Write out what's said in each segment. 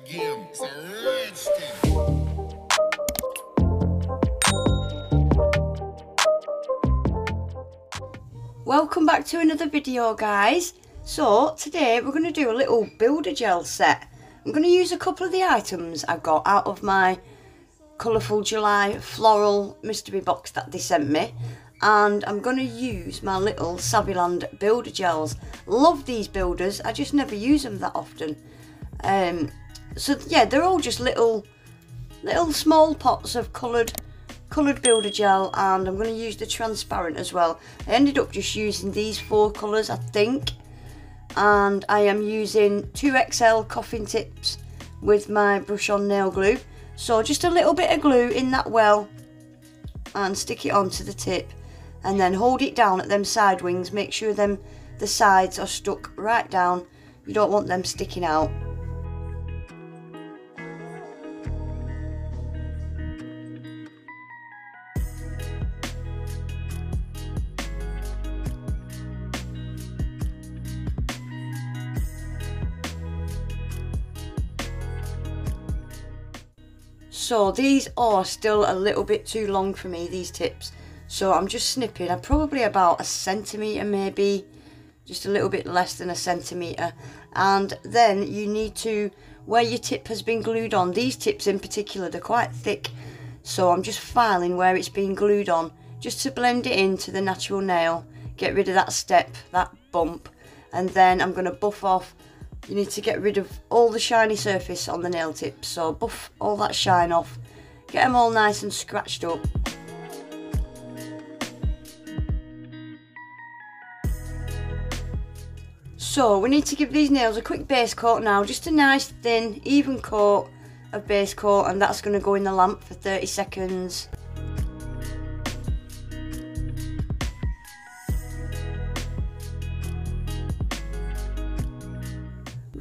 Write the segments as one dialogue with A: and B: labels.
A: game. It's a rich thing.
B: Welcome back to another video, guys. So today we're going to do a little builder gel set. I'm going to use a couple of the items I got out of my Colourful July floral mystery box that they sent me, and I'm going to use my little Savvyland builder gels. Love these builders, I just never use them that often. So yeah, they're all just little small pots of coloured builder gel, and I'm going to use the transparent as well. I ended up just using these 4 colours, I think, and I am using 2XL coffin tips with my brush on nail glue. So just a little bit of glue in that well and stick it onto the tip, and then hold it down at them side wings. Make sure the sides are stuck right down. You don't want them sticking out. So these are still a little bit too long for me, these tips. So I'm just snipping. I'm probably about 1 centimetre, maybe just a little bit less than 1 centimetre. And then you need to, where your tip has been glued on, these tips in particular, they're quite thick. So I'm just filing where it's been glued on, just to blend it into the natural nail, get rid of that step, that bump. And then I'm going to buff off. You need to get rid of all the shiny surface on the nail tips, so buff all that shine off, get them all nice and scratched up. So we need to give these nails a quick base coat now, just a nice thin even coat of base coat, and that's going to go in the lamp for 30 seconds.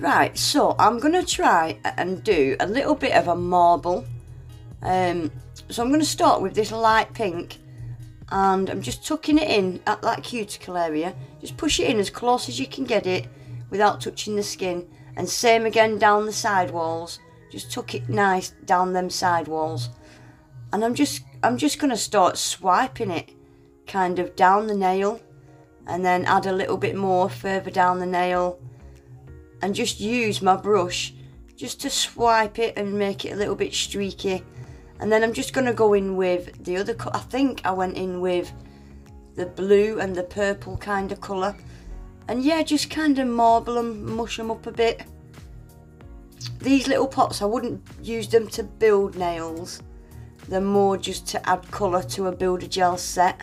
B: Right, so I'm going to try and do a little bit of a marble. So I'm going to start with this light pink, and I'm just tucking it in at that cuticle area. Just push it in as close as you can get it without touching the skin, and same again down the side walls. Just tuck it nice down them side walls, and I'm just going to start swiping it kind of down the nail, and then add a little bit more further down the nail. And just use my brush just to swipe it and make it a little bit streaky. And then I'm just going to go in with the other colour. I think I went in with the blue and the purple kind of colour. And yeah, just kind of marble them, mush them up a bit. These little pots, I wouldn't use them to build nails. They're more just to add colour to a builder gel set.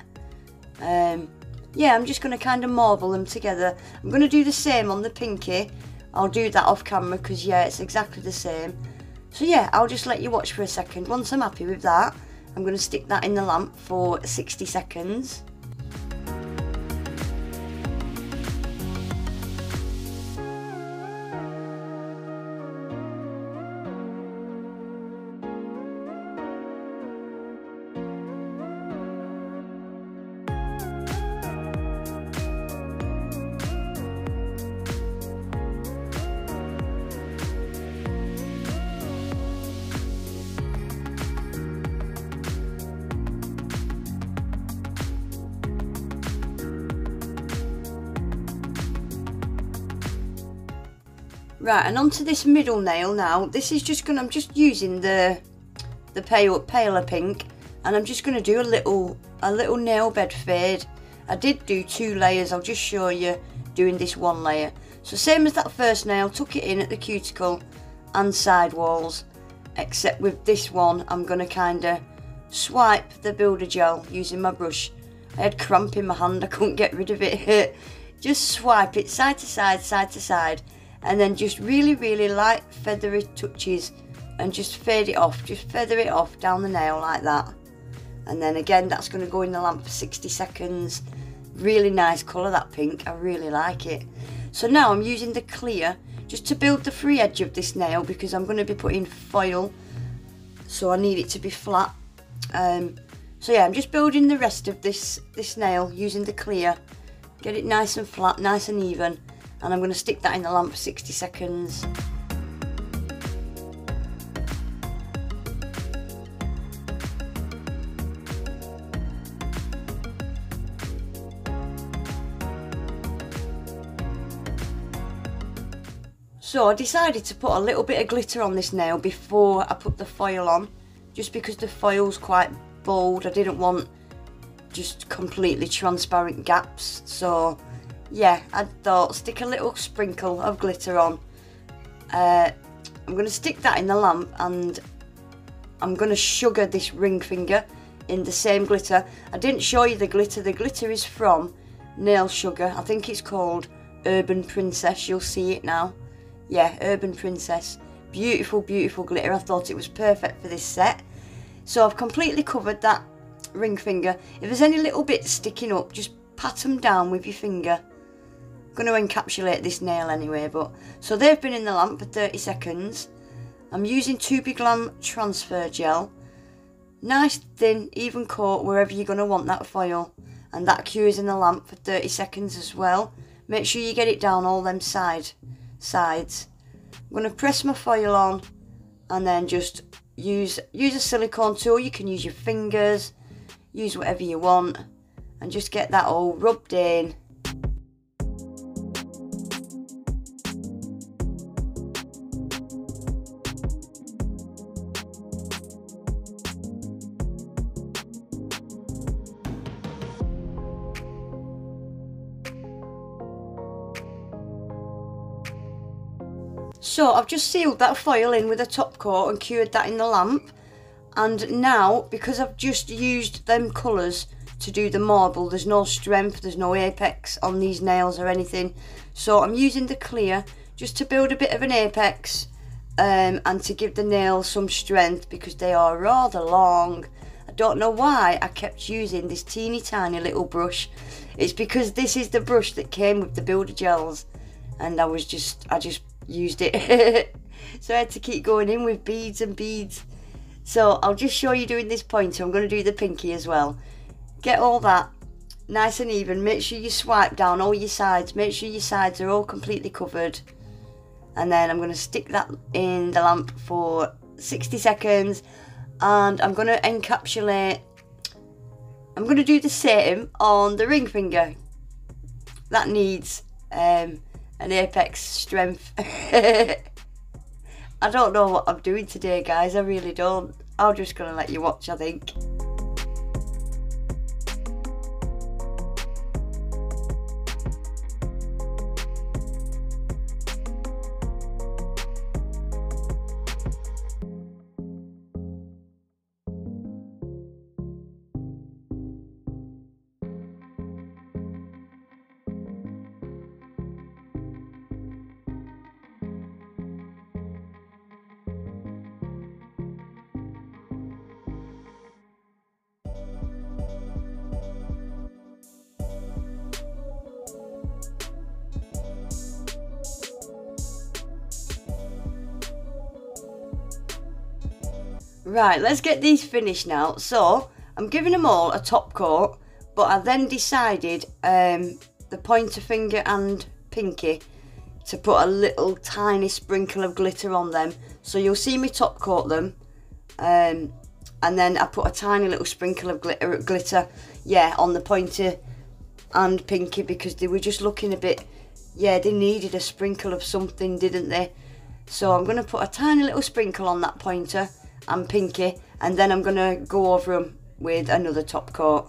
B: Yeah, I'm just going to kind of marble them together. I'm going to do the same on the pinky. I'll do that off camera because yeah, it's exactly the same. So yeah, I'll just let you watch for a second. Once I'm happy with that, I'm going to stick that in the lamp for 60 seconds. Right, and onto this middle nail now. This is just I'm just using the paler pink, and I'm just gonna do a little nail bed fade. I did do 2 layers, I'll just show you doing this 1 layer. So same as that first nail, tuck it in at the cuticle and side walls, except with this one I'm gonna kinda swipe the builder gel using my brush. I had cramp in my hand, I couldn't get rid of it. Just swipe it side to side, and then just really light feathery touches, and just fade it off, just feather it off down the nail like that. And then again, that's going to go in the lamp for 60 seconds. Really nice colour, that pink, I really like it. So now I'm using the clear just to build the free edge of this nail, because I'm going to be putting foil, so I need it to be flat. So yeah, I'm just building the rest of this nail using the clear. Get it nice and flat, nice and even, and I'm going to stick that in the lamp for 60 seconds. So I decided to put a little bit of glitter on this nail before I put the foil on, just because the foil's quite bold. I didn't want just completely transparent gaps, so yeah, I thought stick a little sprinkle of glitter on. I'm going to stick that in the lamp, and I'm going to sugar this ring finger in the same glitter. I didn't show you the glitter. The glitter is from Nail Sugar. I think it's called Urban Princess. You'll see it now. Yeah, Urban Princess. Beautiful, beautiful glitter. I thought it was perfect for this set. So I've completely covered that ring finger. If there's any little bits sticking up, just pat them down with your finger. I'm going to encapsulate this nail anyway, but so they've been in the lamp for 30 seconds. I'm using 2BGlam transfer gel. Nice thin, even coat wherever you're going to want that foil, and that cures in the lamp for 30 seconds as well. Make sure you get it down all them sides. I'm going to press my foil on, and then just use a silicone tool. You can use your fingers, use whatever you want, and just get that all rubbed in. So I've just sealed that foil in with a top coat and cured that in the lamp. And now, because I've just used them colours to do the marble, there's no strength, there's no apex on these nails or anything. So I'm using the clear just to build a bit of an apex and to give the nails some strength, because they are rather long. I don't know why I kept using this teeny tiny little brush. It's because this is the brush that came with the builder gels, and I just used it. So I had to keep going in with beads and beads. So I'll just show you doing this pointer. I'm going to do the pinky as well. Get all that nice and even. Make sure you swipe down all your sides. Make sure your sides are all completely covered. And then I'm going to stick that in the lamp for 60 seconds. And I'm going to encapsulate. I'm going to do the same on the ring finger. That needs an apex strength. I don't know what I'm doing today, guys. I really don't. I'm just going to let you watch, I think. Right, let's get these finished now. So I'm giving them all a top coat, but I then decided the pointer finger and pinky to put a little tiny sprinkle of glitter on them. So you'll see me top coat them, and then I put a tiny little sprinkle of glitter, yeah, on the pointer and pinky, because they were just looking a bit, yeah, they needed a sprinkle of something, didn't they? So I'm going to put a tiny little sprinkle on that pointer and pinky, and then I'm going to go over them with another top coat.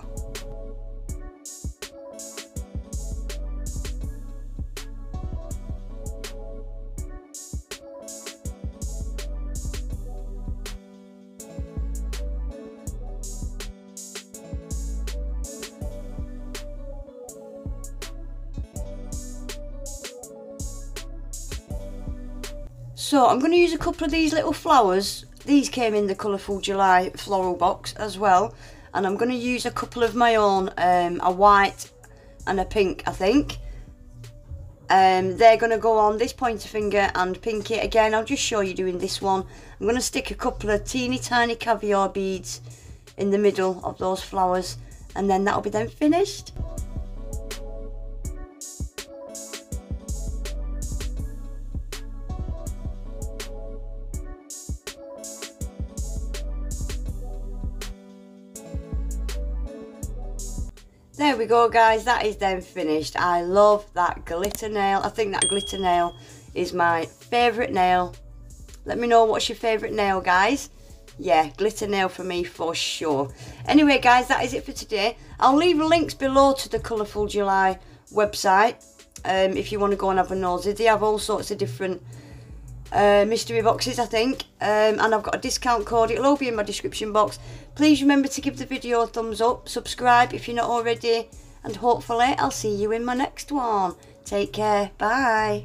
B: So I'm going to use a couple of these little flowers. These came in the Colourful July floral box as well. And I'm going to use a couple of my own, a white and a pink, I think. They're going to go on this pointer finger and pinky. Again, I'll just show you doing this one. I'm going to stick a couple of teeny tiny caviar beads in the middle of those flowers, and then that'll be then finished. There we go, guys, that is then finished. I love that glitter nail. I think that glitter nail is my favourite nail. Let me know what's your favourite nail, guys. Yeah, glitter nail for me for sure. Anyway, guys, that is it for today. I'll leave links below to the Colourful July website if you want to go and have a nosy. They have all sorts of different mystery boxes, I think, and I've got a discount code. It'll all be in my description box. Please remember to give the video a thumbs up, subscribe if you're not already, and hopefully I'll see you in my next one. Take care, bye.